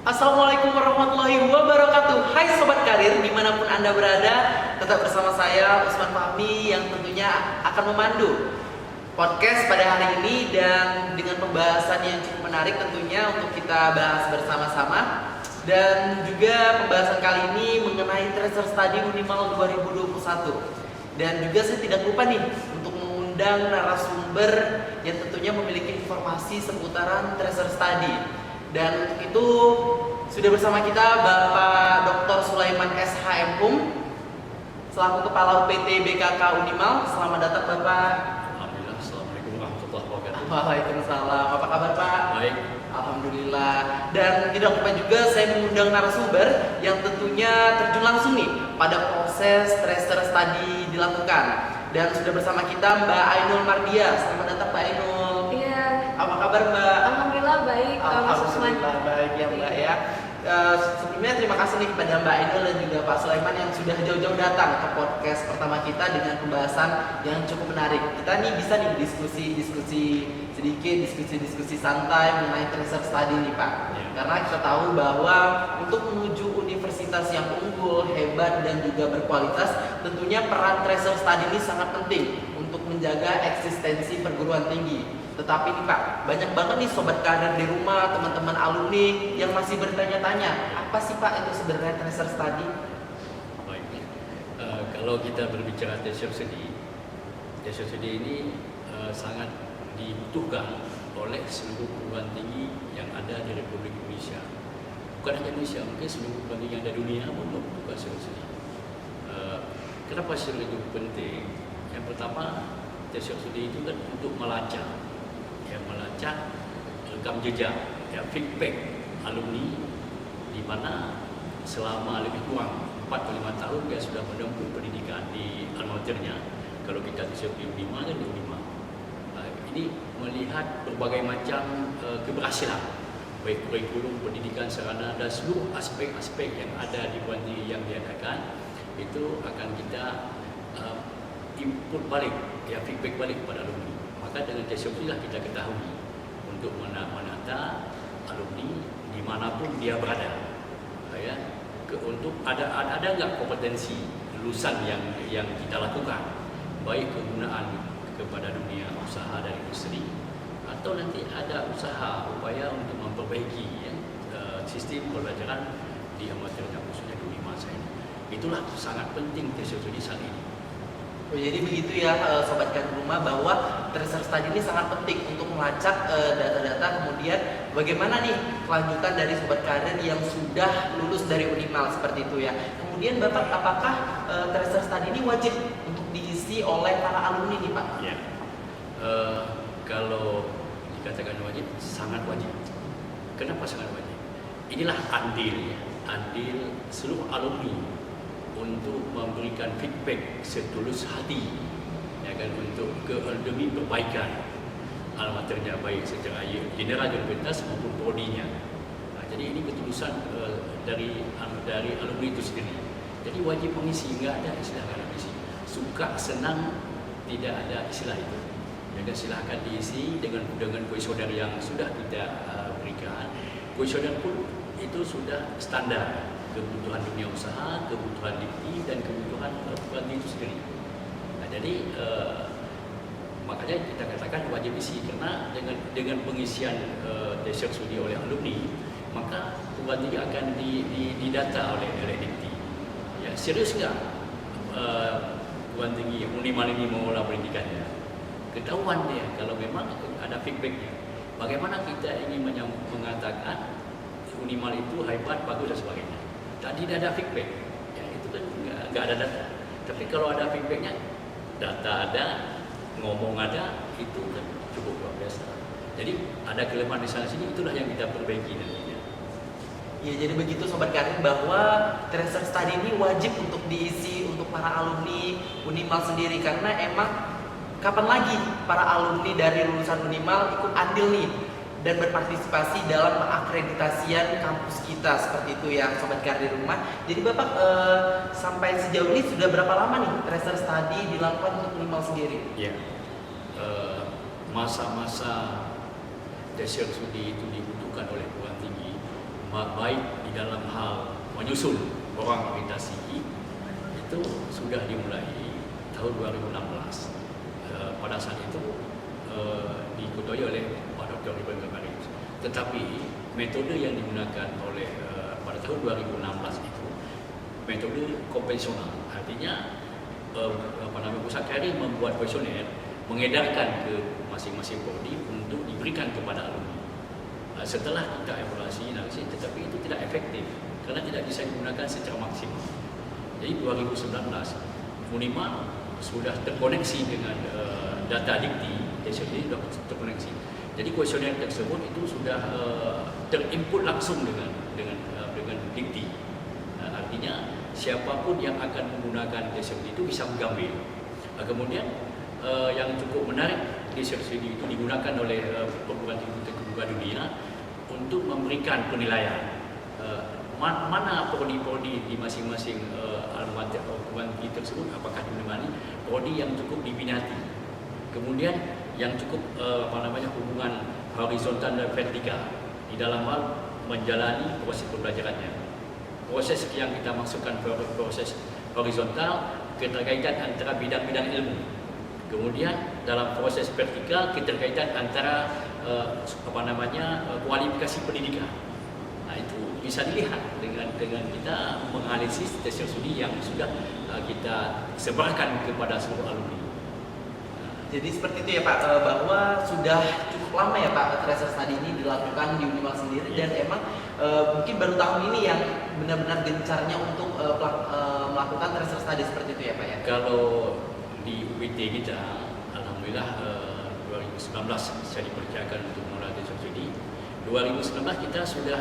Assalamualaikum warahmatullahi wabarakatuh. Hai Sobat Karir, dimanapun Anda berada, tetap bersama saya Usman Fahmi yang tentunya akan memandu podcast pada hari ini dan dengan pembahasan yang cukup menarik tentunya untuk kita bahas bersama-sama. Dan juga pembahasan kali ini mengenai Tracer Study Unimal 2021. Dan juga saya tidak lupa nih untuk mengundang narasumber yang tentunya memiliki informasi seputaran Tracer Study. Dan untuk itu sudah bersama kita Bapak Dr. Sulaiman SHM selaku Kepala UPT BKK Unimal. Selamat datang Bapak. Alhamdulillah. Assalamualaikum warahmatullahi wabarakatuh. Waalaikumsalam. Apa kabar Pak? Baik. Alhamdulillah. Dan tidak lupa juga saya mengundang narasumber yang tentunya terjun langsung nih pada proses tracer study dilakukan. Dan sudah bersama kita Mbak Ainul Mardia. Selamat datang Mbak Ainul. Iya. Apa kabar Mbak? Alhamdulillah baik, Mas Usman. Alhamdulillah baik ya Mbak ya. Sebelumnya terima kasih nih kepada Mbak Ainul dan juga Pak Sulaiman yang sudah jauh-jauh datang ke podcast pertama kita dengan pembahasan yang cukup menarik. Kita nih bisa nih diskusi sedikit, diskusi santai mengenai tracer study nih Pak. Ya. Karena kita tahu bahwa untuk menuju universitas yang unggul, hebat dan juga berkualitas, tentunya peran tracer study ini sangat penting untuk menjaga eksistensi perguruan tinggi. Tetapi nih Pak, banyak banget nih sobat karir di rumah, teman-teman alumni yang masih bertanya-tanya, apa sih Pak itu sebenarnya tracer study? Baik. Kalau kita berbicara tracer study ini sangat dibutuhkan oleh seluruh perguruan tinggi yang ada di Republik Indonesia. Bukan hanya Indonesia, mungkin seluruh perguruan tinggi yang ada di dunia pun membutuhkan tracer study. Kenapa tracer itu penting? Yang pertama, tracer study itu kan untuk melacak rekam jejak, feedback alumni di mana selama lebih kurang 4 atau 5 tahun dia sudah menempuh pendidikan di alma maternya. Kalau kita di Unima kan di Unima. Ini melihat berbagai macam keberhasilan, baik kurikulum, pendidikan, sarana dan seluruh aspek-aspek yang ada di perguruan tinggi yang diadakan itu akan kita input balik, feedback balik kepada alumni. Maka dengan tracer inilah kita ketahui untuk menata alumni dimanapun dia berada, untuk ada nggak kompetensi lulusan yang kita lakukan, baik kegunaan kepada dunia usaha dan industri atau nanti ada usaha upaya untuk memperbaiki sistem pembelajaran di amatirnya khususnya di masa ini. Itulah sangat penting tracer study saat ini. Jadi begitu ya sobat karir rumah, bahwa tracer study ini sangat penting untuk melacak data-data, kemudian bagaimana nih kelanjutan dari sobat karir yang sudah lulus dari Unimal seperti itu ya. Kemudian Bapak, apakah tracer study ini wajib untuk diisi oleh para alumni nih Pak? Ya. Kalau dikatakan wajib, sangat wajib. Kenapa sangat wajib? Inilah andil seluruh alumni untuk memberikan feedback setulus hati, untuk demi perbaikan alma maternya, baik secara general universitas maupun prodinya. Jadi ini ketulusan dari alumni itu sendiri. Jadi wajib mengisi, nggak ada istilah nggak mengisi. Suka senang tidak ada istilah itu. Jadi silahkan diisi dengan kuesioner yang sudah kita berikan. Kuesioner pun itu sudah standar. Kebutuhan dunia usaha, kebutuhan LIPI, dan kebutuhan perguruan itu sendiri. Jadi makanya kita katakan wajib isi, karena dengan pengisian tracer study oleh alumni, maka perguruan tinggi akan didata oleh LIPI. Ya, serius nggak perguruan tinggi Unimal ini mengolah pendidikannya? Ketahuan dia kalau memang ada feedbacknya. Bagaimana kita ingin mengatakan Unimal itu hebat, bagus dan sebagainya? Tadi tidak ada feedback, itu kan nggak ada data. Tapi kalau ada feedbacknya, data ada, ngomong ada, itu kan cukup luar biasa. Jadi ada kelemahan di sana sini, itulah yang kita perbaiki nantinya. Ya, jadi begitu sobat karir, bahwa tracer study ini wajib untuk diisi untuk para alumni Unimal sendiri, karena emang kapan lagi para alumni dari lulusan Unimal ikut andil nih dan berpartisipasi dalam pengakreditasian kampus kita, seperti itu ya sobat karir rumah. Jadi Bapak sampai sejauh ini sudah berapa lama nih tracer study dilakukan untuk Unimal sendiri? Ya, masa-masa tracer studi itu dibutuhkan oleh perguruan tinggi baik di dalam hal menyusun program orientasi itu sudah dimulai tahun 2016. Pada saat itu diketuai oleh Pak Dr. Ridwan Kamil. Tetapi metode yang digunakan oleh pada tahun 2016 itu metode konvensional. Artinya pusat karir membuat kuesioner, mengedarkan ke masing-masing prodi untuk diberikan kepada alumni. Setelah kita evaluasi analisis, tetapi itu tidak efektif karena tidak bisa digunakan secara maksimal. Jadi 2019 Unima sudah terkoneksi dengan data dikti, jadi sudah terkoneksi. Jadi kuesioner tersebut itu sudah terinput langsung dengan dikti. Artinya siapapun yang akan menggunakan tersebut itu bisa mengambil. Kemudian yang cukup menarik tersebut itu digunakan oleh perguruan tinggi terkemuka dunia untuk memberikan penilaian mana prodi-prodi di masing-masing alma mater perguruan tinggi tersebut, apakah ditemani prodi yang cukup diminati, kemudian yang cukup hubungan horizontal dan vertikal di dalam hal menjalani proses pembelajarannya. Proses yang kita maksudkan proses horizontal, keterkaitan antara bidang-bidang ilmu. Kemudian dalam proses vertikal, keterkaitan antara kualifikasi pendidikan. Nah, itu bisa dilihat dengan kita menganalisis tes studi yang sudah kita sebarkan kepada seluruh alumni. Jadi seperti itu ya Pak, bahwa sudah cukup lama ya Pak tracer study ini dilakukan di Unima sendiri, dan emang mungkin baru tahun ini yang benar-benar gencarnya untuk melakukan tracer study seperti itu ya Pak ya. Kalau di UPT kita, alhamdulillah 2019 saya dipercayakan untuk mengelola tracer study. 2019 kita sudah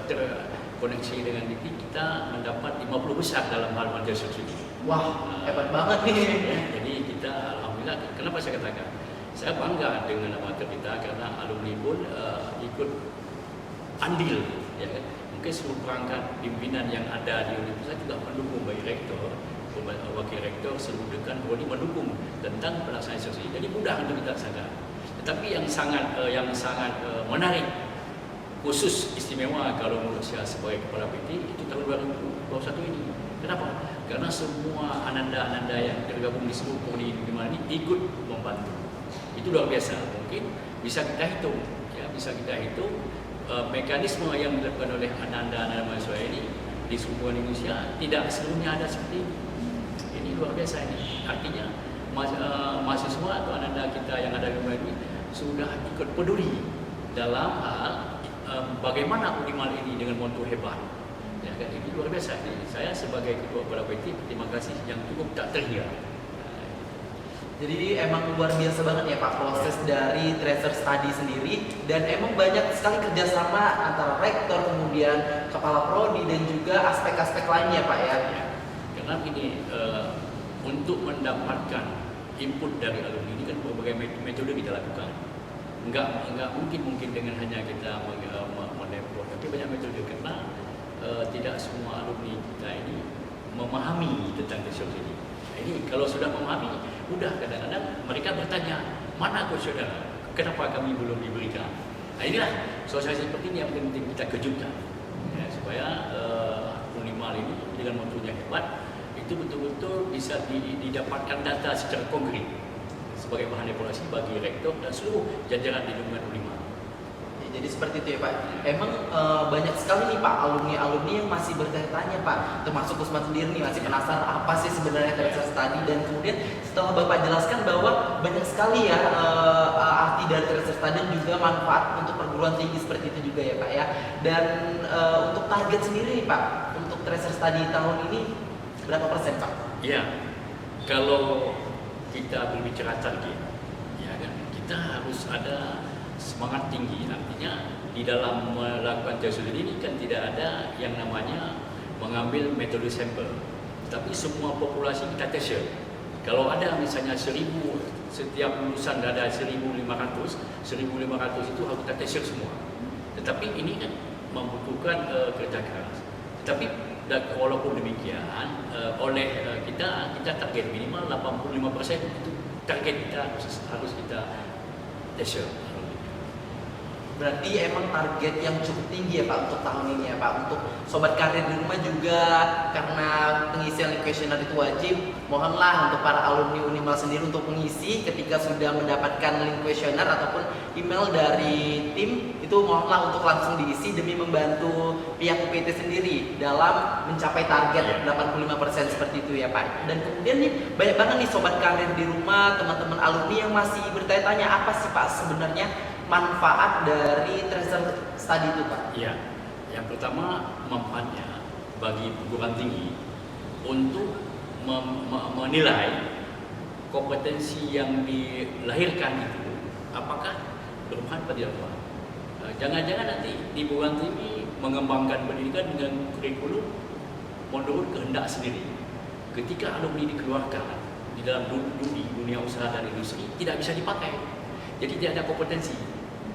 terkoneksi dengan dikti, kita mendapat 50 besar dalam hal tracer study. Wah, hebat banget nih. Jadi kita alhamdulillah, kenapa saya katakan saya bangga dengan amatir kita karena alumni pun ikut andil, ya kan? Mungkin seluruh perangkat pimpinan yang ada di universitas juga mendukung, baik rektor, wakil rektor, seluruh dekan prodi mendukung tentang pelaksanaan sesi. Jadi mudah untuk kita laksanakan. Tetapi yang sangat menarik, khusus istimewa kalau menurut saya sebagai kepala PT itu tahun 2021 ini. Kenapa? Karena semua ananda-ananda yang tergabung di seluruh prodi di mana ini ikut membantu. Itu luar biasa. Mungkin bisa kita hitung, ya, mekanisme yang dilakukan oleh ananda-ananda mahasiswa ini di seluruh Indonesia tidak seluruhnya ada seperti ini. Ini luar biasa ini. Artinya mahasiswa atau ananda kita yang ada di luar ini sudah ikut peduli dalam hal bagaimana Unimal ini dengan moto hebat. Ya, kan? Ini luar biasa. Saya sebagai ketua kepala PT, terima kasih yang cukup tak terhingga. Jadi emang luar biasa banget ya Pak proses dari tracer study sendiri, dan emang banyak sekali kerjasama antara rektor, kemudian kepala prodi, dan juga aspek-aspek lainnya Pak ya. Ya. Karena ini untuk mendapatkan input dari alumni ini kan berbagai metode kita lakukan. Enggak mungkin dengan hanya kita menelpon, tapi banyak metode karena tidak semua alumni kita ini memahami tentang research ini. Nah, ini kalau sudah memahami, udah kadang-kadang mereka bertanya, mana kuesioner? Kenapa kami belum diberikan? Nah, inilah sosialisasi seperti ini yang penting kita kejutkan, ya, supaya Unimal ini dengan motonya hebat itu betul-betul bisa didapatkan data secara konkret sebagai bahan evaluasi bagi rektor dan seluruh jajaran di lingkungan Unimal. Jadi seperti itu ya Pak. Emang banyak sekali nih Pak alumni yang masih bertanya-tanya Pak, termasuk Usman sendiri nih masih penasaran apa sih sebenarnya tracer study, dan kemudian setelah Bapak jelaskan bahwa banyak sekali ya arti dari tracer study dan juga manfaat untuk perguruan tinggi seperti itu juga ya Pak ya. Dan untuk target sendiri nih Pak, untuk tracer study tahun ini berapa persen Pak? Iya, kalau kita berbicara target, ya kan, kita harus ada semangat tinggi. Artinya di dalam melakukan tes ini kan tidak ada yang namanya mengambil metode sampel, tapi semua populasi kita tes. Kalau ada misalnya 1000, setiap lulusan ada 1500 itu harus kita tes semua. Tetapi ini kan membutuhkan kerja keras. Tetapi walaupun demikian, oleh kita target minimal 85% itu target kita harus kita tes. Berarti emang target yang cukup tinggi ya Pak untuk tahun ini ya Pak. Untuk sobat karir di rumah juga, karena pengisian link questionnaire itu wajib, mohonlah untuk para alumni Unimal sendiri untuk mengisi ketika sudah mendapatkan link questionnaire ataupun email dari tim, itu mohonlah untuk langsung diisi demi membantu pihak UPT sendiri dalam mencapai target 85% seperti itu ya Pak. Dan kemudian nih banyak banget nih sobat karir di rumah, teman-teman alumni yang masih bertanya-tanya apa sih Pak sebenarnya manfaat dari tracer study itu Pak? Ya, yang pertama manfaatnya bagi perguruan tinggi untuk menilai kompetensi yang dilahirkan itu apakah bermanfaat atau tidak. Jangan-jangan nanti di perguruan tinggi mengembangkan pendidikan dengan kurikulum menurut kehendak sendiri. Ketika alumni dikeluarkan di dalam dunia usaha dan industri tidak bisa dipakai, jadi tidak ada kompetensi.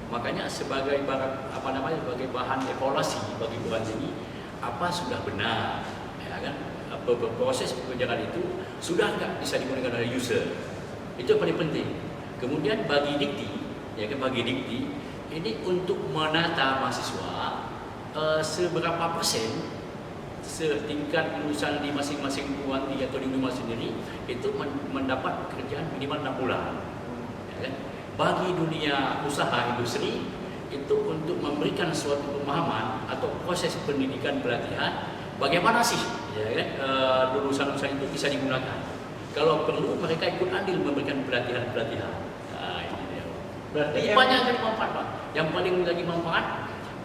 Makanya sebagai sebagai bahan evaluasi bagi perguruan tinggi, apa sudah benar, ya kan? Proses pekerjaan itu sudah nggak bisa digunakan oleh user, itu yang paling penting. Kemudian bagi dikti, ya kan, bagi dikti ini untuk menata mahasiswa seberapa persen setingkat lulusan di masing-masing perguruan tinggi atau di Unimal sendiri itu mendapat pekerjaan minimal 6 bulan. Ya kan? Bagi dunia usaha industri itu untuk memberikan suatu pemahaman atau proses pendidikan pelatihan bagaimana sih ya kan, lulusan-lulusan itu bisa digunakan. Kalau perlu mereka ikut andil memberikan pelatihan-pelatihan. Nah, ini dia. Berarti banyak kali manfaat Pak. Yang paling lagi manfaat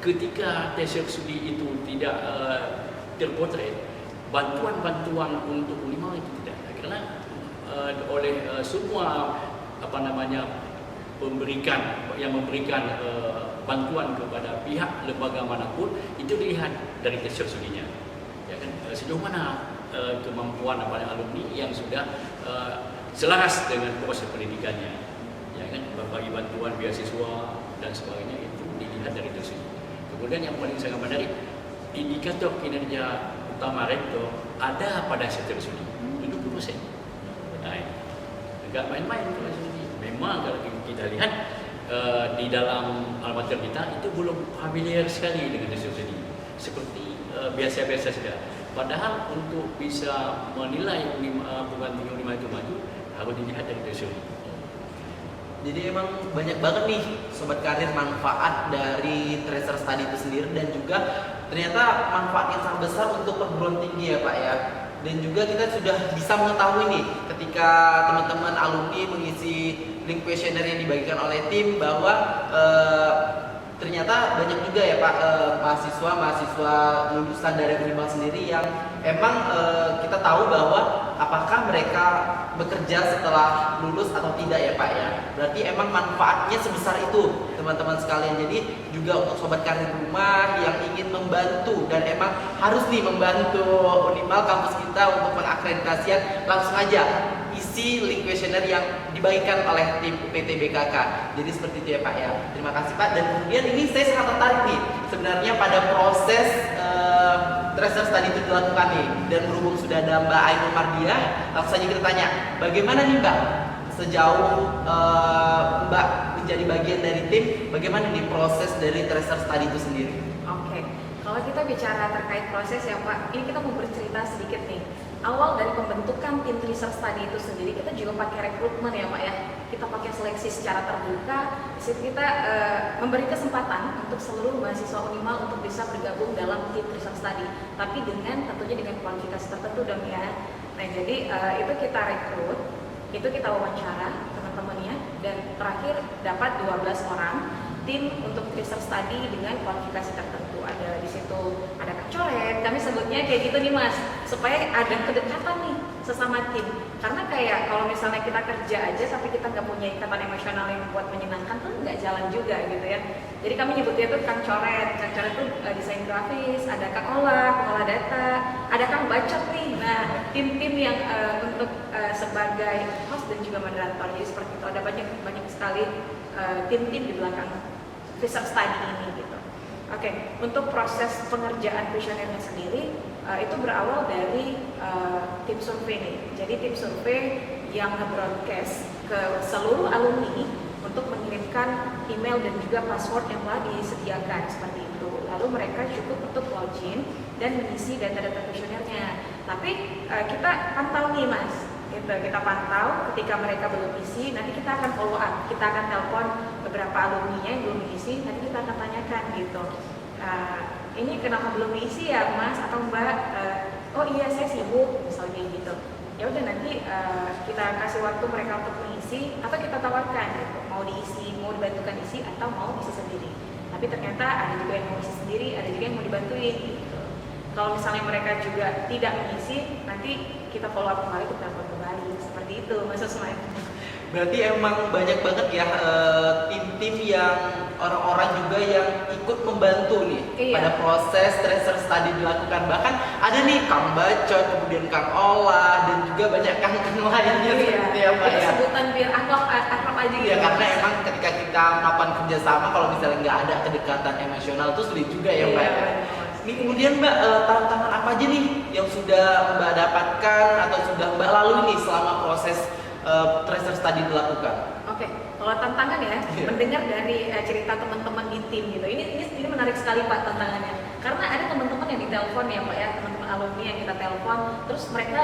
ketika tracer studi itu tidak terpotret, bantuan-bantuan untuk Unimal itu tidak ada. Karena oleh semua memberikan bantuan kepada pihak lembaga manapun itu dilihat dari tracer studinya, ya kan, sejauh mana kemampuan alumni yang sudah selaras dengan proses pendidikannya, ya kan, bagi bantuan beasiswa dan sebagainya itu dilihat dari tracer. Kemudian yang paling sangat menarik, indikator kinerja utama rektor ada pada tracer studi 70%. Nah, enggak main-main tracer studi. Memang kalau kita lihat di dalam almater kita itu belum familiar sekali dengan tracer studi, seperti biasa-biasa saja. Padahal untuk bisa menilai perguruan tinggi Unimal itu maju harus dilihat dari tracer studi. Jadi emang banyak banget nih sobat karir manfaat dari tracer study itu sendiri, dan juga ternyata manfaat yang sangat besar untuk perguruan tinggi ya Pak ya. Dan juga kita sudah bisa mengetahui nih ketika teman-teman alumni mengisi link questionnaire yang dibagikan oleh tim bahwa ternyata banyak juga ya Pak mahasiswa lulusan dari Unimal sendiri yang emang kita tahu bahwa apakah mereka bekerja setelah lulus atau tidak ya Pak ya. Berarti emang manfaatnya sebesar itu teman-teman sekalian. Jadi juga untuk sobat karir rumah yang ingin membantu dan emang harus nih membantu Unimal kampus kita untuk pengakreditasian, langsung aja isi link questionnaire yang dibagikan oleh tim UPT BKK. Jadi seperti itu ya Pak ya. Terima kasih Pak. Dan kemudian ini saya sangat tertarik nih sebenarnya pada proses tracer study itu dilakukan nih. Dan berhubung sudah ada Mbak Ainul Mardiah, langsung saja kita tanya, bagaimana nih Mbak sejauh Mbak menjadi bagian dari tim, bagaimana nih proses dari tracer study itu sendiri? Oke, kalau kita bicara terkait proses ya Pak, ini kita mau bercerita sedikit nih. Awal dari pembentukan tim tracer study itu sendiri, kita juga pakai rekrutmen ya Pak ya. Kita pakai seleksi secara terbuka. Di situ kita memberi kesempatan untuk seluruh mahasiswa Unimal untuk bisa bergabung dalam tim tracer study. Tapi tentunya dengan kualifikasi tertentu dong ya. Nah jadi itu kita rekrut, itu kita wawancara teman-temannya, dan terakhir dapat 12 orang tim untuk tracer study dengan kualifikasi tertentu. Ada di situ ada coret, kami sebutnya kayak gitu nih Mas, supaya ada kedekatan nih sesama tim. Karena kayak kalau misalnya kita kerja aja tapi kita nggak punya ikatan emosional yang buat menyenangkan tuh nggak jalan juga gitu ya. Jadi kami nyebutnya tuh Kang Coret. Kang Coret tuh desain grafis, ada Kang pengolah data, ada Kang Bacot nih. Nah tim-tim yang untuk sebagai host dan juga moderator. Jadi seperti itu, ada banyak sekali tim-tim di belakang research study ini gitu. Oke, untuk proses pengerjaan kuesionernya sendiri itu berawal dari tim survei nih. Jadi tim survei yang nge-broadcast ke seluruh alumni untuk mengirimkan email dan juga password yang telah disediakan seperti itu. Lalu mereka cukup untuk login dan mengisi data-data kuesionernya. Tapi kita pantau nih Mas, gitu. Kita pantau ketika mereka belum isi, nanti kita akan follow up, kita akan telepon beberapa alumni yang belum diisi, nanti kita akan tanyakan gitu. Ini kenapa belum diisi ya Mas atau Mbak? Oh iya saya sibuk misalnya gitu. Ya udah nanti kita kasih waktu mereka untuk mengisi atau kita tawarkan gitu. Mau diisi, mau dibantukan isi atau mau isi sendiri. Tapi ternyata ada juga yang mau isi sendiri, ada juga yang mau dibantuin gitu. Kalau misalnya mereka juga tidak mengisi, nanti kita follow up kembali, kita telepon kembali. Seperti itu Mas Usman. Berarti emang banyak banget ya tim-tim yang orang-orang juga yang ikut membantu nih pada proses tracer study dilakukan. Bahkan ada nih Kang Bacot, kemudian Kang Olah, dan juga banyak Kang lainnya seperti apa ya. Sebutan biar akrab aja gitu. Iya, karena emang ketika kita melakukan kerjasama, kalau misalnya nggak ada kedekatan emosional itu sulit juga ya Mbak. Ini kemudian Mbak, tantangan apa aja nih yang sudah Mbak dapatkan atau sudah Mbak lalui nih selama proses tracer study dilakukan? Oke, kalau tantangan ya, mendengar dari cerita teman-teman di tim gitu. Ini menarik sekali Pak tantangannya. Karena ada teman-teman yang ditelepon ya Pak ya, teman-teman alumni yang kita telepon, terus mereka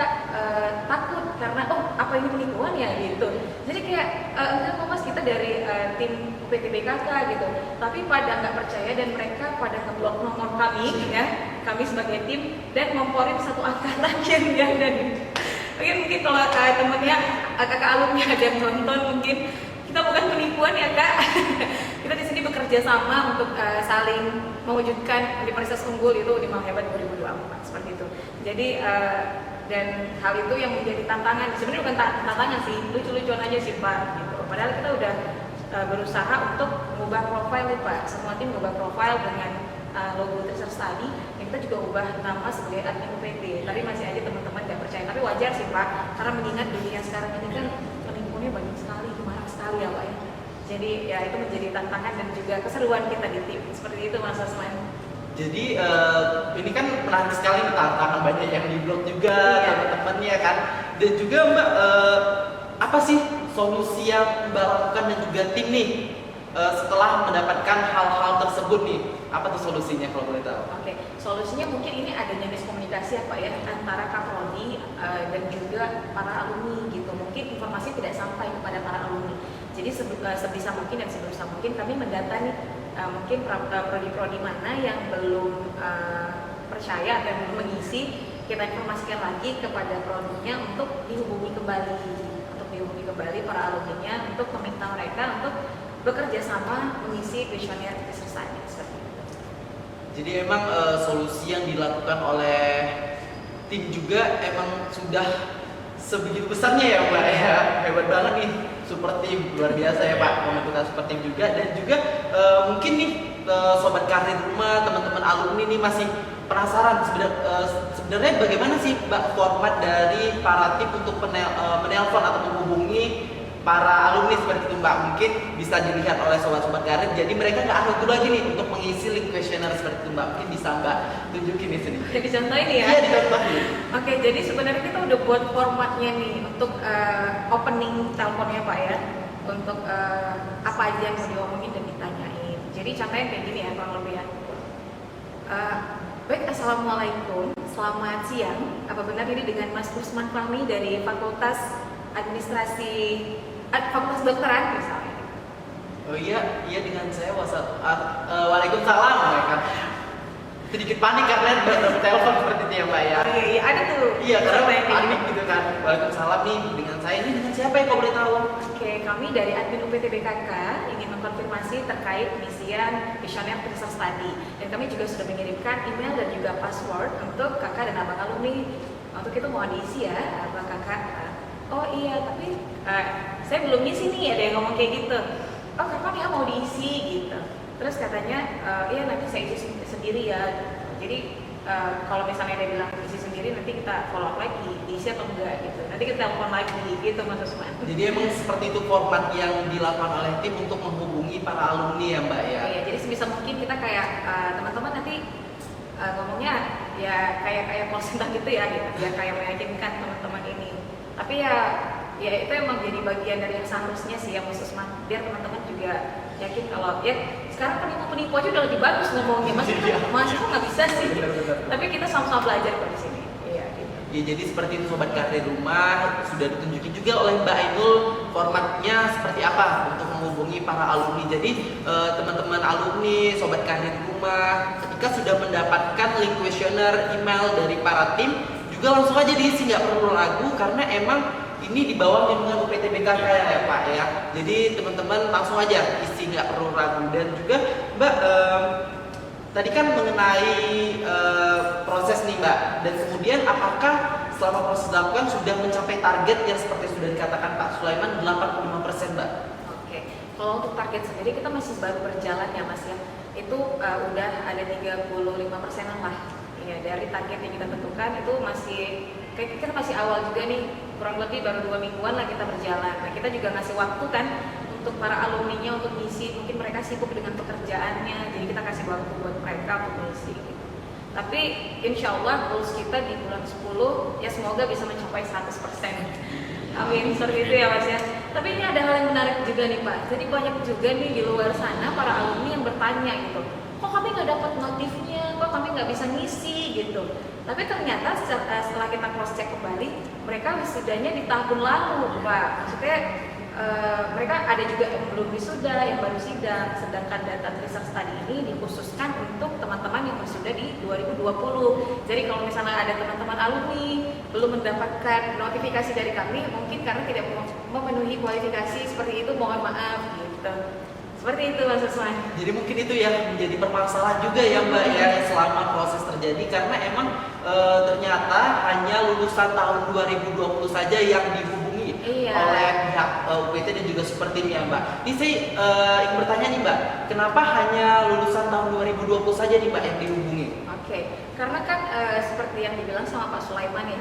takut karena apa ini penipuan ya gitu. Jadi kayak enggak kok Mas, kita dari tim UPTBKK gitu. Tapi pada nggak percaya dan mereka pada ngeblok nomor kami ya, kami sebagai tim dan ngomporin satu angkatan ya dan mungkin kalau temennya kakak alumni ada yang nonton, mungkin kita bukan penipuan ya Kak. Kita di sini bekerja sama untuk saling mewujudkan Universitas Unggul itu Unimam Hebat 2024 seperti itu. Jadi dan hal itu yang menjadi tantangan, sebenarnya bukan tantangan sih, lucu-lucuan aja sih Pak gitu. Padahal kita udah berusaha untuk mengubah profil nih Pak, semua tim mengubah profil dengan logo tracer study, yang kita juga ubah nama sebagai admin UPT. Tapi masih aja teman-teman nggak percaya. Tapi wajar sih Pak, karena mengingat dunia sekarang ini kan penipuannya banyak sekali, banyak sekali ya Pak ya. Jadi ya itu menjadi tantangan dan juga keseruan kita di tim. Seperti itu Mas Asman. Jadi ini kan menarik sekali, tantangan banyak yang di blog juga teman-temannya kan. Dan juga Mbak, apa sih solusi yang Mbak lakukan dan juga tim nih setelah mendapatkan hal-hal tersebut nih? Apa tuh solusinya kalau boleh tahu? Oke, solusinya mungkin ini adanya miskomunikasi ya Pak ya, antara Kaprodi dan juga para alumni gitu. Mungkin informasi tidak sampai kepada para alumni. Jadi sebisa mungkin dan sebisa mungkin kami mendata nih mungkin prodi-prodi mana yang belum percaya dan mengisi, kita informasikan lagi kepada prodinya untuk dihubungi kembali para alumninya untuk meminta mereka untuk bekerja sama mengisi kuesioner tracer study seperti itu. Jadi emang solusi yang dilakukan oleh tim juga emang sudah sebegitu besarnya ya Mbak ya. Hebat banget nih, super tim, luar biasa ya Pak, pembentukan super tim juga. Dan juga mungkin nih sobat karir rumah, teman-teman alumni nih masih penasaran sebenarnya bagaimana sih Mbak format dari para tim untuk menelpon atau menghubungi para alumni seperti itu Mbak. Mungkin bisa dilihat oleh sobat-sobat karir, jadi mereka nggak harus dulu lagi nih untuk mengisi link kuesioner seperti itu Mbak. Mungkin bisa Mbak tunjukin di sini. Dicontohin ya? Iya, dicontohin. Oke, jadi sebenarnya kita udah buat formatnya nih untuk opening teleponnya Pak ya, untuk apa aja yang mau diomongin dan ditanyain. Jadi contohnya kayak gini ya kurang lebih ya. Baik, Assalamualaikum, selamat siang. Apa benar ini dengan Mas Usman Fahmi dari Fakultas Administrasi Fakultas Dokteran misalnya? Oh iya dengan saya. Waalaikumsalam mereka. Sedikit panik karena baru telepon seperti itu ya Mbak ya. Iya, ada tuh. Iya, karena panik gitu kan. Waalaikumsalam nih, dengan saya ini dengan siapa ya kalau boleh tahu? Oke, kami dari admin UPTBKK ingin mengkonfirmasi terkait pengisian kuesioner tracer study, dan kami juga sudah mengirimkan email dan juga password untuk kakak dan abang alumni. Untuk itu mau diisi ya abang kakak. Oh iya, tapi saya belum isi nih, ada yang ngomong kayak gitu. Oh kapan ya mau diisi gitu. Terus katanya iya nanti saya isi sendiri ya. Jadi kalau misalnya dia bilang isi sendiri, nanti kita follow up lagi diisi atau enggak gitu. Nanti kita telepon lagi gitu Mas Usman. Jadi emang seperti itu format yang dilakukan oleh tim untuk menghubungi para alumni ya Mbak ya. Iya, jadi sebisa mungkin kita kayak teman-teman nanti ngomongnya ya kayak call center gitu ya gitu. Ya kayak meyakinkan teman-teman ini. Tapi ya ya itu emang jadi bagian dari yang seharusnya sih ya Mas Usman, biar teman-teman juga yakin kalau ya sekarang penipu-penipu aja udah lebih bagus ngomongnya, mahasiswa nggak bisa sih, tapi kita sama-sama belajar kok di sini. Iya gitu. Ya jadi seperti itu Sobat Karir Rumah, sudah ditunjukin juga oleh Mbak Ainul formatnya seperti apa untuk menghubungi para alumni. Jadi teman-teman alumni, Sobat Karir Rumah, ketika sudah mendapatkan link kuesioner email dari para tim, juga langsung aja diisi, nggak perlu ragu karena emang ini di bawah bimbingan UPT BKK ya Pak ya. Jadi teman-teman langsung aja isi, nggak perlu ragu. Dan juga Mbak, tadi kan mengenai proses nih Mbak, dan kemudian apakah selama proses dilakukan sudah mencapai target yang seperti sudah dikatakan Pak Sulaiman 85% Mbak? Oke, kalau untuk target sendiri kita masih baru berjalan ya Mas ya, itu udah ada 35%-an lah. Ya, dari target yang kita tentukan itu masih kayak kita masih awal juga nih, kurang lebih baru 2 mingguan lah kita berjalan. Nah kita juga ngasih waktu kan untuk para alumninya untuk ngisi, mungkin mereka sibuk dengan pekerjaannya, jadi kita kasih waktu buat mereka untuk ngisi gitu. Tapi insya Allah goals kita di bulan 10 ya semoga bisa mencapai 100%. Amin, seperti itu ya Mas ya. Tapi ini ada hal yang menarik juga nih Pak, jadi banyak juga nih di luar sana para alumni yang bertanya gitu, kok kami nggak dapat notifnya, kok kami nggak bisa ngisi gitu. Tapi ternyata setelah kita cross check kembali, mereka wisudanya di tahun lalu Pak. Maksudnya mereka ada juga yang belum wisuda, yang baru sidang. Sedangkan data research study ini dikhususkan untuk teman-teman yang wisuda di 2020. Jadi kalau misalnya ada teman-teman alumni belum mendapatkan notifikasi dari kami, mungkin karena tidak memenuhi kualifikasi seperti itu, mohon maaf gitu. Seperti itu Mas Usman. Jadi mungkin itu yang menjadi permasalahan juga ya Mbak ya selama proses terjadi, karena emang ternyata hanya lulusan tahun 2020 saja yang dihubungi oleh pihak UPT dan juga seperti ini ya Mbak. Ini saya ingin bertanya nih Mbak, kenapa hanya lulusan tahun 2020 saja nih Mbak yang dihubungi? Oke, karena kan seperti yang dibilang sama Pak Sulaiman ya,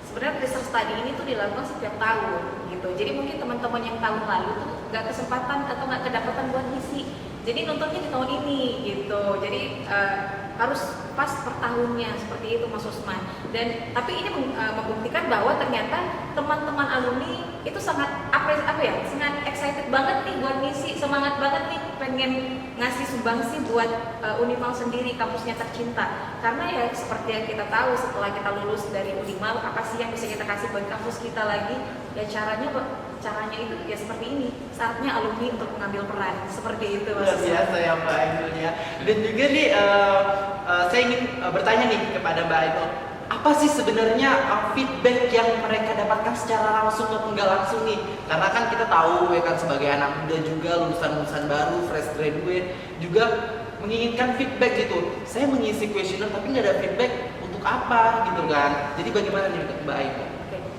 sebenarnya research study ini tuh dilakukan setiap tahun gitu. Jadi mungkin teman-teman yang tahun lalu tuh nggak kesempatan atau nggak kedapatan buat ngisi. Jadi nontonnya di tahun ini gitu. Jadi harus pas per tahunnya seperti itu Mas Usman. Dan tapi ini membuktikan bahwa ternyata teman-teman alumni itu sangat sangat excited banget nih buat ngisi, semangat banget nih pengen ngasih sumbangsi buat Unimal sendiri, kampusnya tercinta. Karena ya seperti yang kita tahu setelah kita lulus dari Unimal, apa sih yang bisa kita kasih buat kampus kita lagi? Ya caranya itu ya seperti ini. Saatnya alumni untuk mengambil peran seperti itu Mas. Luar biasa ya Mbak Ainul ya. Dan juga nih saya ingin bertanya nih kepada Mbak Ainul, apa sih sebenarnya feedback yang mereka dapatkan secara langsung maupun nggak langsung nih? Karena kan kita tahu ya kan sebagai anak muda juga, lulusan-lulusan baru, fresh graduate juga menginginkan feedback gitu. Saya mengisi kuesioner tapi nggak ada feedback, untuk apa gitu kan? Jadi bagaimana nih Mbak Ainul?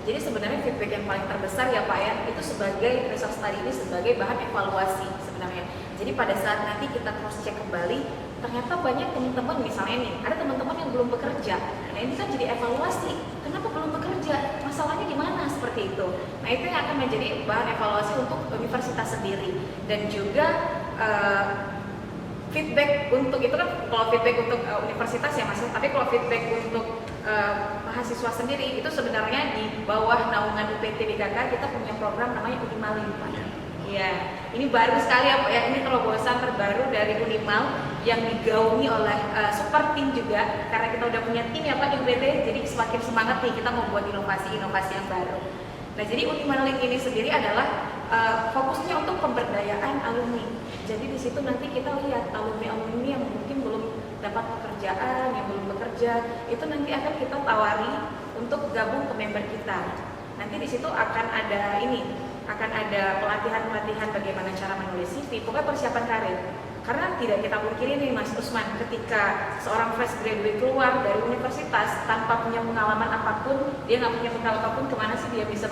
Jadi sebenarnya feedback yang paling terbesar ya Pak ya, itu sebagai research study ini sebagai bahan evaluasi sebenarnya. Jadi pada saat nanti kita cross check kembali, ternyata banyak teman-teman misalnya nih, ada teman-teman yang belum bekerja. Nah ini kan jadi evaluasi, kenapa belum bekerja? Masalahnya di mana? Seperti itu. Nah itu yang akan menjadi bahan evaluasi untuk universitas sendiri. Dan juga feedback untuk itu kan kalau feedback untuk universitas ya Mas, tapi kalau feedback untuk mahasiswa sendiri itu sebenarnya di bawah naungan UPT BKK kita punya program namanya Unimal Pak. Iya, ini baru sekali ya Pak ya, ini terobosan terbaru dari Unimal yang digaungi oleh super tim juga, karena kita udah punya tim ya Pak di UPT, jadi semakin semangat nih kita membuat inovasi-inovasi yang baru. Nah jadi Unimal Link ini sendiri adalah fokusnya untuk pemberdayaan alumni. Jadi di situ nanti kita lihat alumni-alumni yang mungkin belum dapat pekerjaan, yang belum bekerja, itu nanti akan kita tawari untuk gabung ke member kita. Nanti di situ akan ada pelatihan-pelatihan bagaimana cara menulis CV, pokoknya persiapan karir. Karena tidak kita pungkiri nih Mas Usman, ketika seorang fresh graduate keluar dari universitas tanpa punya pengalaman apapun, dia nggak punya bekal apapun, kemana sih dia bisa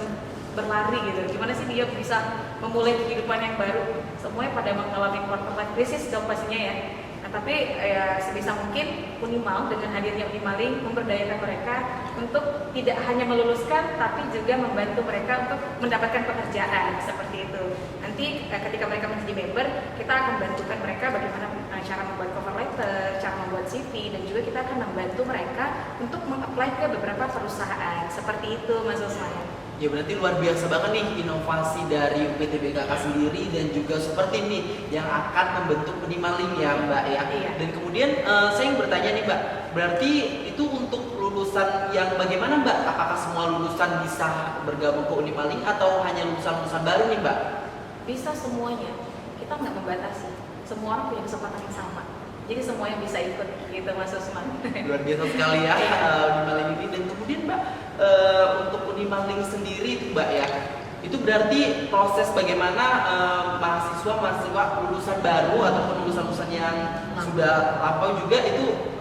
berlari gitu? Gimana sih dia bisa memulai kehidupan yang baru? Semuanya pada mengalami quarter life crisis dong pastinya ya. Nah, tapi ya sebisa mungkin Unimal dengan hadirnya Unimaling memberdayakan mereka untuk tidak hanya meluluskan, tapi juga membantu mereka untuk mendapatkan pekerjaan seperti itu. Nanti ketika mereka menjadi member, kita akan bantukan mereka bagaimana cara membuat cover letter, cara membuat CV, dan juga kita akan membantu mereka untuk meng-apply ke beberapa perusahaan. Seperti itu Mas Usman. Ya berarti luar biasa banget nih inovasi dari UPTBKK sendiri dan juga seperti ini yang akan membentuk Unimaling ya Mbak ya. Iya. Dan kemudian saya ingin bertanya nih Mbak, berarti itu untuk lulusan yang bagaimana Mbak? Apakah semua lulusan bisa bergabung ke Unimaling atau hanya lulusan-lulusan baru nih Mbak? Bisa semuanya, kita nggak membatasi. Semua orang punya kesempatan yang sama. Jadi semuanya bisa ikut gitu Mas Usman. Luar biasa sekali ya Unimaling ini. Dan kemudian Mbak, untuk Unimaling sendiri itu Mbak ya, itu berarti proses bagaimana mahasiswa lulusan baru ataupun lulusan yang sudah lampau juga itu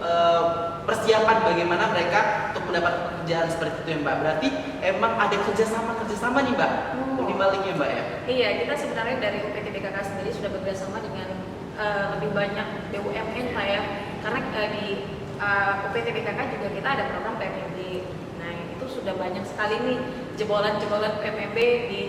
persiapan bagaimana mereka untuk mendapat pekerjaan seperti itu ya Mbak. Berarti emang ada kerjasama nih Mbak, Unimaling ya Mbak ya. Iya, kita sebenarnya dari UPTBKK sendiri sudah bekerjasama dengan lebih banyak BUMN Pak ya, karena di UPTBKK juga kita ada program PMMB. Nah itu sudah banyak sekali nih jebolan-jebolan PMMB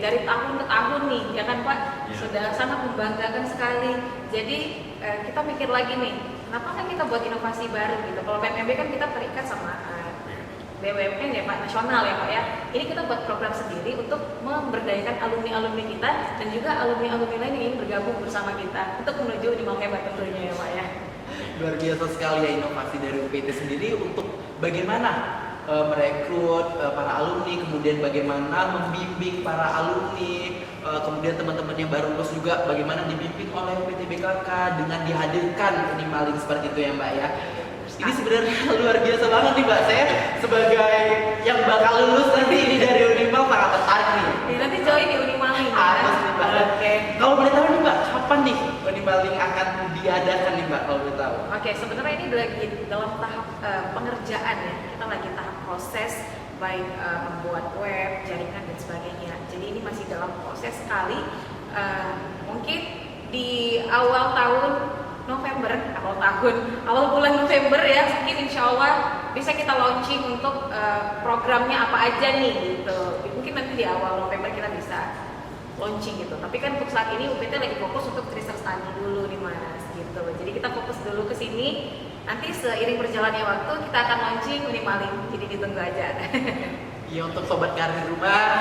dari tahun ke tahun nih, ya kan Pak? Ya. Sudah sangat membanggakan sekali. Jadi kita mikir lagi nih, kenapa kan kita buat inovasi baru gitu? Kalau PMMB kan kita terikat sama BUMN ya Pak, nasional ya Pak ya. Ini kita buat program sendiri untuk memberdayakan alumni-alumni kita dan juga alumni-alumni lain yang ingin bergabung bersama kita untuk menuju Unimaling hebat tentunya ya Pak ya. Luar biasa sekali ya inovasi dari UPT sendiri untuk bagaimana merekrut para alumni, kemudian bagaimana membimbing para alumni, kemudian teman-teman yang baru lulus juga bagaimana dibimbing oleh UPTBKK dengan dihadirkan Unimaling seperti itu ya Mbak ya. Ini sebenarnya luar biasa banget nih Mbak, saya sebagai yang bakal lulus nanti ini dari Unimal sangat tertarik nih. Nanti join di Unimaling ya. Harus nih Mbak. Oke. Kalau boleh tahu nih Mbak, kapan nih Unimaling akan diadakan nih Mbak kalau boleh tahu? Oke, sebenarnya ini lagi dalam tahap pengerjaan ya. Kita lagi tahap proses baik membuat web, jaringan dan sebagainya. Jadi ini masih dalam proses sekali. Mungkin di awal tahun November, awal bulan November ya, mungkin insya Allah bisa kita launching untuk programnya apa aja nih gitu. Mungkin nanti di awal November kita bisa launching gitu. Tapi kan untuk saat ini UPT lagi fokus untuk research study dulu nih Mas gitu. Jadi kita fokus dulu ke sini. Nanti seiring berjalannya waktu kita akan launching Unimaling. Jadi ditunggu aja. Ya untuk sobat karir rumah,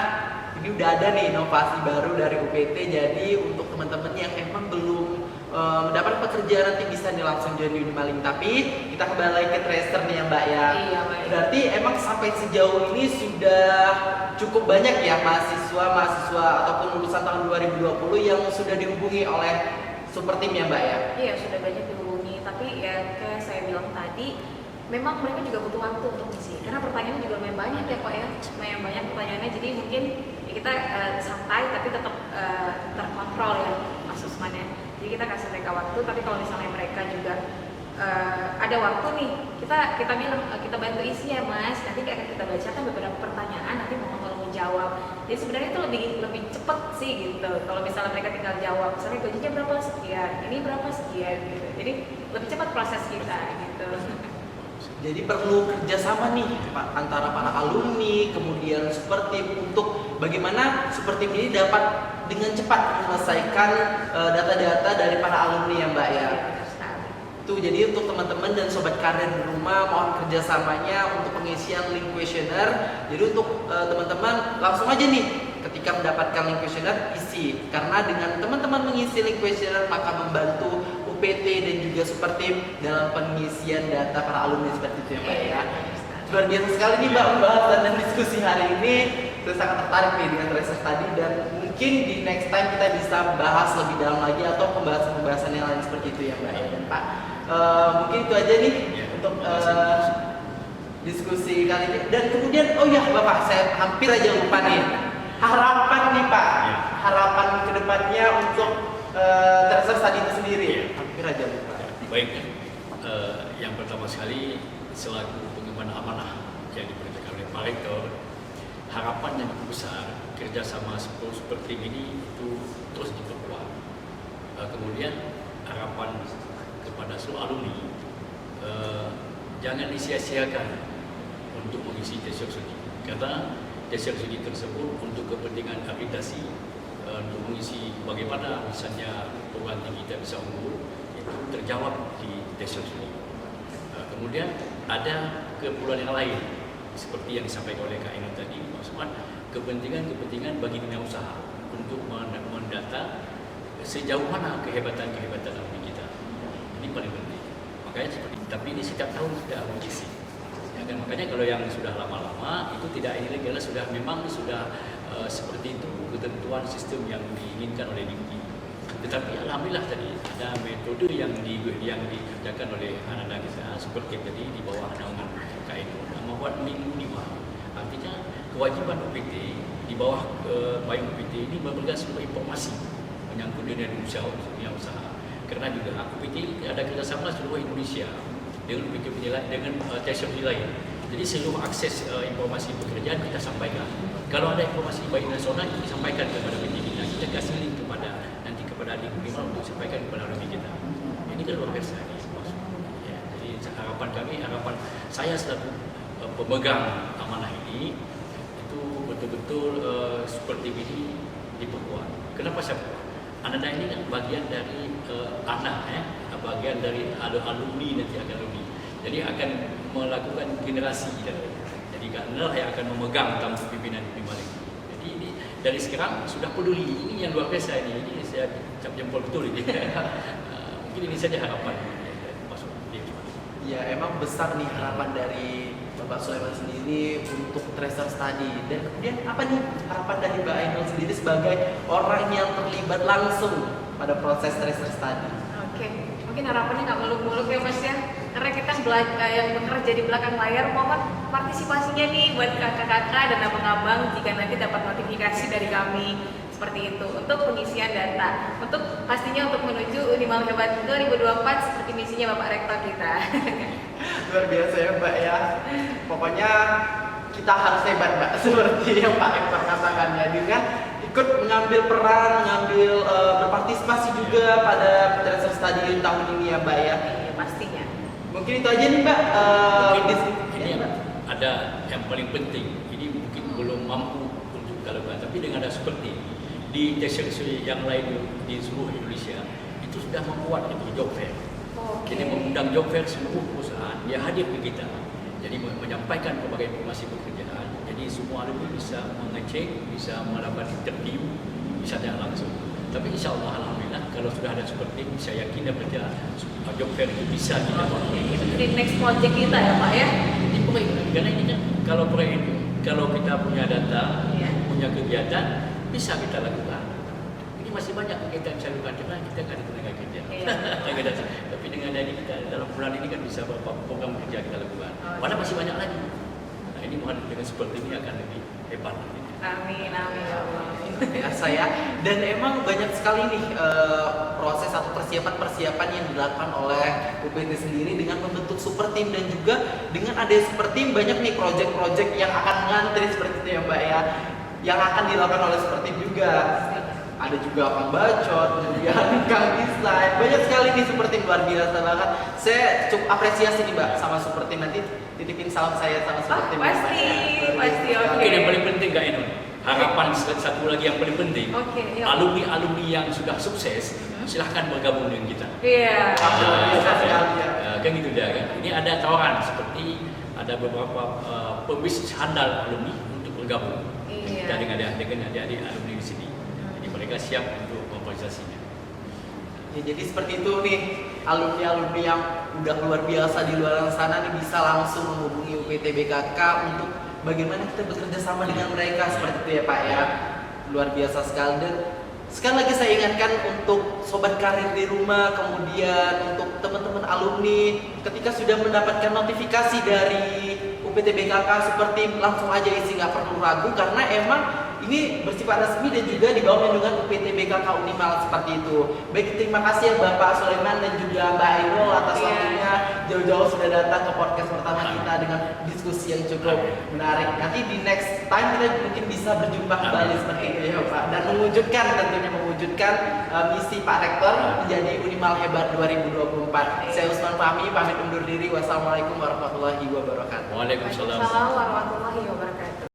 ini udah ada nih inovasi baru dari UPT. Jadi untuk teman-teman yang emang belum mendapat pekerjaan nanti bisa nih langsung join di Unimaling. Tapi kita kembali lagi ke Tracer nih ya Mbak ya. Iya, Mbak. Berarti emang sampai sejauh ini sudah cukup banyak ya mahasiswa ataupun lulusan tahun 2020 yang sudah dihubungi oleh Super Team ya Mbak ya. Iya sudah banyak dihubungi. Tapi ya kayak saya bilang tadi, memang mereka juga butuh waktu untuk ngisi. Karena pertanyaannya juga lumayan banyak ya Pak ya. Lumayan banyak pertanyaannya. Jadi mungkin ya kita santai tapi tetap terkontrol ya Mas Usman ya. Jadi kita kasih mereka waktu, tapi kalau misalnya mereka juga ada waktu nih, kita bilang kita bantu isi ya Mas, nanti akan kita bacakan beberapa pertanyaan, nanti mohon tolong menjawab. Jadi sebenarnya itu lebih cepet sih gitu. Kalau misalnya mereka tinggal jawab, misalnya gajinya berapa sekian, ini berapa sekian gitu. Jadi lebih cepat proses kita gitu. Jadi perlu kerjasama nih Pak, antara para alumni, kemudian Super Team untuk bagaimana Super Team ini dapat dengan cepat menyelesaikan data-data dari para alumni ya Mbak ya. Tuh jadi untuk teman-teman dan sobat karir di rumah mohon kerjasamanya untuk pengisian link questionnaire. Jadi untuk teman-teman langsung aja nih ketika mendapatkan link questionnaire isi, karena dengan teman-teman mengisi link questionnaire maka membantu UPT dan juga Super Team dalam pengisian data para alumni seperti itu ya Mbak ya. Luar biasa sekali nih Mbak pembahasan dan diskusi hari ini. Saya sangat tertarik nih dengan Tracer tadi dan mungkin di next time kita bisa bahas lebih dalam lagi atau pembahasan yang lain seperti itu ya Mbak ya dan Pak. Mungkin itu aja nih untuk diskusi kali ini. Dan kemudian oh ya Bapak, saya hampir aja lupa nih. Harapan nih Pak, harapan kedepannya untuk Tracer tadi itu sendiri. Hampir aja lupa. Baik, yang pertama sekali selaku pengemban amanah yang diperintahkan oleh Pak Rektor, harapan yang besar kerjasama seperti ini itu terus diperkuat. Kemudian harapan kepada seluruh alumni jangan disia-siakan untuk mengisi tes studi, karena tes studi tersebut untuk kepentingan akreditasi, untuk mengisi bagaimana misalnya program tinggi kita bisa unggul itu terjawab di tes studi. Kemudian ada keperluan yang lain seperti yang disampaikan oleh Kak Eno tadi, Mas Usman, kepentingan bagi dunia usaha untuk mendata sejauh mana kehebatan alumni kita. Ini paling penting. Makanya seperti itu. Tapi ini setiap tahun sudah mengisi. Ya kan? Makanya kalau yang sudah lama-lama itu tidak ilegal, memang sudah seperti itu ketentuan sistem yang diinginkan oleh DIPI. Tetapi alhamdulillah tadi ada metode yang dikerjakan oleh anak-anak kita seperti tadi di bawah naungan KAINU membuat minggu 5. Artinya kewajiban UPT di bawah payung UPT ini memberikan seluruh informasi menyangkut dunia usaha. Karena juga UPT ada kerjasama seluruh Indonesia dengan UPT penilai dengan TSMI lain. Jadi seluruh akses informasi pekerjaan kita sampaikan. Kalau ada informasi baik nasional kita sampaikan kepada UPT kita. Kita kasih link kepada adik primal untuk sampaikan kepada alumni kita. Ini kan luar biasa ini ya, jadi harapan saya selaku pemegang amanah ini itu betul-betul seperti ini diperkuat. Kenapa saya perkuat? Anak-anak ini kan bagian dari bagian dari alumni nanti akan alumni. Jadi akan melakukan generasi jadi karena yang akan memegang tampuk pimpinan balik. Jadi ini dari sekarang sudah peduli. Ini yang luar biasa ini saya cap jempol betul ini. Mungkin ini saja harapan masuk dia. Ya emang besar nih harapan dari Bapak Sulaiman sendiri untuk tracer study. Dan kemudian apa nih harapan dari Mbak Ainul sendiri sebagai orang yang terlibat langsung pada proses tracer study? Oke, mungkin harapannya nggak muluk-muluk ya Mas ya. Karena kita yang bekerja di belakang layar, mohon partisipasinya nih buat kakak-kakak dan abang-abang jika nanti dapat notifikasi dari kami seperti itu untuk pengisian data, untuk pastinya untuk menuju Unimal Hebat 2024 seperti misinya Bapak Rektor kita. Luar biasa ya Mbak ya. Pokoknya kita harus hebat Mbak, seperti yang Pak Rektor katakan ya, dengan ikut mengambil peran, berpartisipasi juga pada tracer study tahun ini ya Mbak ya. Iya, pastinya. Mungkin itu aja nih Mbak. Ini ada yang paling penting. Ini mungkin belum mampu untuk kita lakukan, tapi dengan ada seperti di TSMC yang lain di seluruh Indonesia itu sudah membuat itu job fair. Jadi mengundang job fair seluruh perusahaan, dia hadir ke kita. Jadi menyampaikan berbagai informasi pekerjaan. Jadi semua alumni bisa mengecek, bisa melakukan interview, bisa tidak langsung. Tapi insya Allah alhamdulillah kalau sudah ada seperti ini, saya yakin daripada job fair itu bisa kita buat. Itu jadi next project kita ya Pak ya. Ini proyek, karena ini kan kalau kita punya data, punya kegiatan, bisa kita lakukan. Ini masih banyak kegiatan yang bisa lakukan karena kita nggak ada tenaga kerja. Tapi dengan ini kita dalam bulan ini kan bisa beberapa program kerja kita lakukan. Padahal masih banyak lagi. Nah ini mohon dengan seperti ini akan lebih hebat. Amin, amin ya Allah. Biasa ya. Dan emang banyak sekali nih proses atau persiapan yang dilakukan oleh UPT sendiri dengan membentuk super team, dan juga dengan ada super team banyak nih project-project yang akan ngantri seperti itu ya Mbak ya, yang akan dilakukan oleh super team juga. Ada juga Kang Bacot, kemudian Kang Desain, banyak sekali nih super team, luar biasa banget. Saya cukup apresiasi nih Mbak sama super team, nanti titipin salam saya sama super team. Pasti oke. Oke, yang paling penting Kak Enon, harapan satu lagi yang paling penting, alumni yang sudah sukses silahkan bergabung dengan kita. Iya. Kan gitu dia kan. Ini ada tawaran seperti ada beberapa pebisnis handal alumni untuk bergabung. Kita dengan adik-adik alumni di sini. Jadi mereka siap untuk memprosesinya. Ya, jadi seperti itu nih, alumni-alumni yang udah luar biasa di luar sana nih bisa langsung menghubungi UPT BKK untuk bagaimana kita bekerja sama dengan mereka seperti itu ya Pak ya. Luar biasa sekali. Dan sekali lagi saya ingatkan untuk sobat karir di rumah, kemudian untuk teman-teman alumni, ketika sudah mendapatkan notifikasi dari UPT BKK seperti langsung aja isi, nggak perlu ragu, karena emang ini bersifat resmi dan juga di bawah naungan UPT BKK Unimal seperti itu. Baik, terima kasih ya Bapak Sulaiman dan juga Mbak Ainul atas waktunya jauh-jauh sudah datang ke podcast pertama kita dengan diskusi yang cukup menarik. Nanti di next time kita mungkin bisa berjumpa kembali seperti itu ya Pak, dan tentunya mewujudkan misi Pak Rektor menjadi Unimal Hebat 2024. Saya Usman Fahmi pamit undur diri. Wassalamualaikum warahmatullahi wabarakatuh. Waalaikumsalam Waalaikumsalam warahmatullahi wabarakatuh.